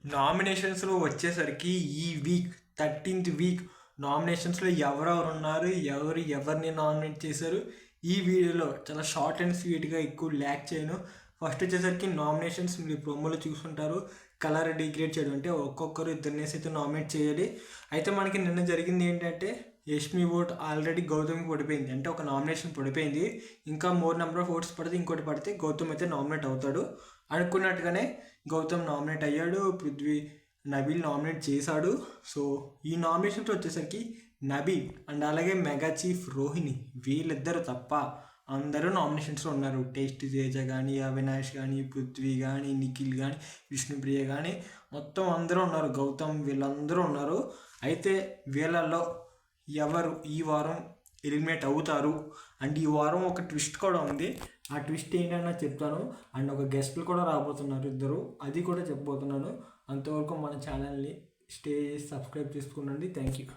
నామినేషన్స్లో వచ్చేసరికి ఈ week 13th week నామినేషన్స్లో ఎవరెవరు ఉన్నారు, ఎవరిని నామినేట్ చేశారు, ఈ వీడియోలో చాలా షార్ట్ అండ్ స్వీట్గా ఎక్కువ ల్యాక్ చేయను. ఫస్ట్ వచ్చేసరికి నామినేషన్స్ మీరు ప్రోమోలో చూసుకుంటారు. కలర్ డిగ్రేడ్ చేయడం అంటే ఒక్కొక్కరు ఇద్దరినేసి అయితే నామినేట్ చేయాలి. అయితే మనకి నిన్న జరిగింది ఏంటంటే యష్మి ఓట్ ఆల్రెడీ గౌతమ్కి పడిపోయింది, అంటే ఒక నామినేషన్ పడిపోయింది. ఇంకా మోర్ నెంబర్ ఆఫ్ ఓట్స్ పడితే ఇంకోటి పడితే గౌతమ్ అయితే నామినేట్ అవుతాడు. అనుకున్నట్టుగానే గౌతమ్ నామినేట్ అయ్యాడు, పృథ్వీ నబీల్ నామినేట్ చేశాడు. సో ఈ నామినేషన్స్ వచ్చేసరికి నబీల్ అండ్ అలాగే మెగా చీఫ్ రోహిణి వీళ్ళిద్దరు తప్ప అందరూ నామినేషన్స్లో ఉన్నారు. టేస్ట్ తేజ కానీ, అవినాష్ కానీ, పృథ్వీ కానీ, నిఖిల్ కానీ, విష్ణుప్రియ కానీ మొత్తం అందరూ ఉన్నారు. గౌతమ్ వీళ్ళందరూ ఉన్నారు. అయితే వీళ్ళల్లో ఎవరు ఈ వారం ఎలిమినేట్ అవుతారు అండ్ ఈ వారం ఒక ట్విస్ట్ కూడా ఉంది. ఆ ట్విస్ట్ ఏంటన్నా చెప్తాను. అండ్ ఒక గెస్ట్లు కూడా రాబోతున్నారు ఇద్దరు, అది కూడా చెప్పబోతున్నాను. అంతవరకు మన ఛానల్ని సబ్స్క్రైబ్ చేసుకునండి. Thank you.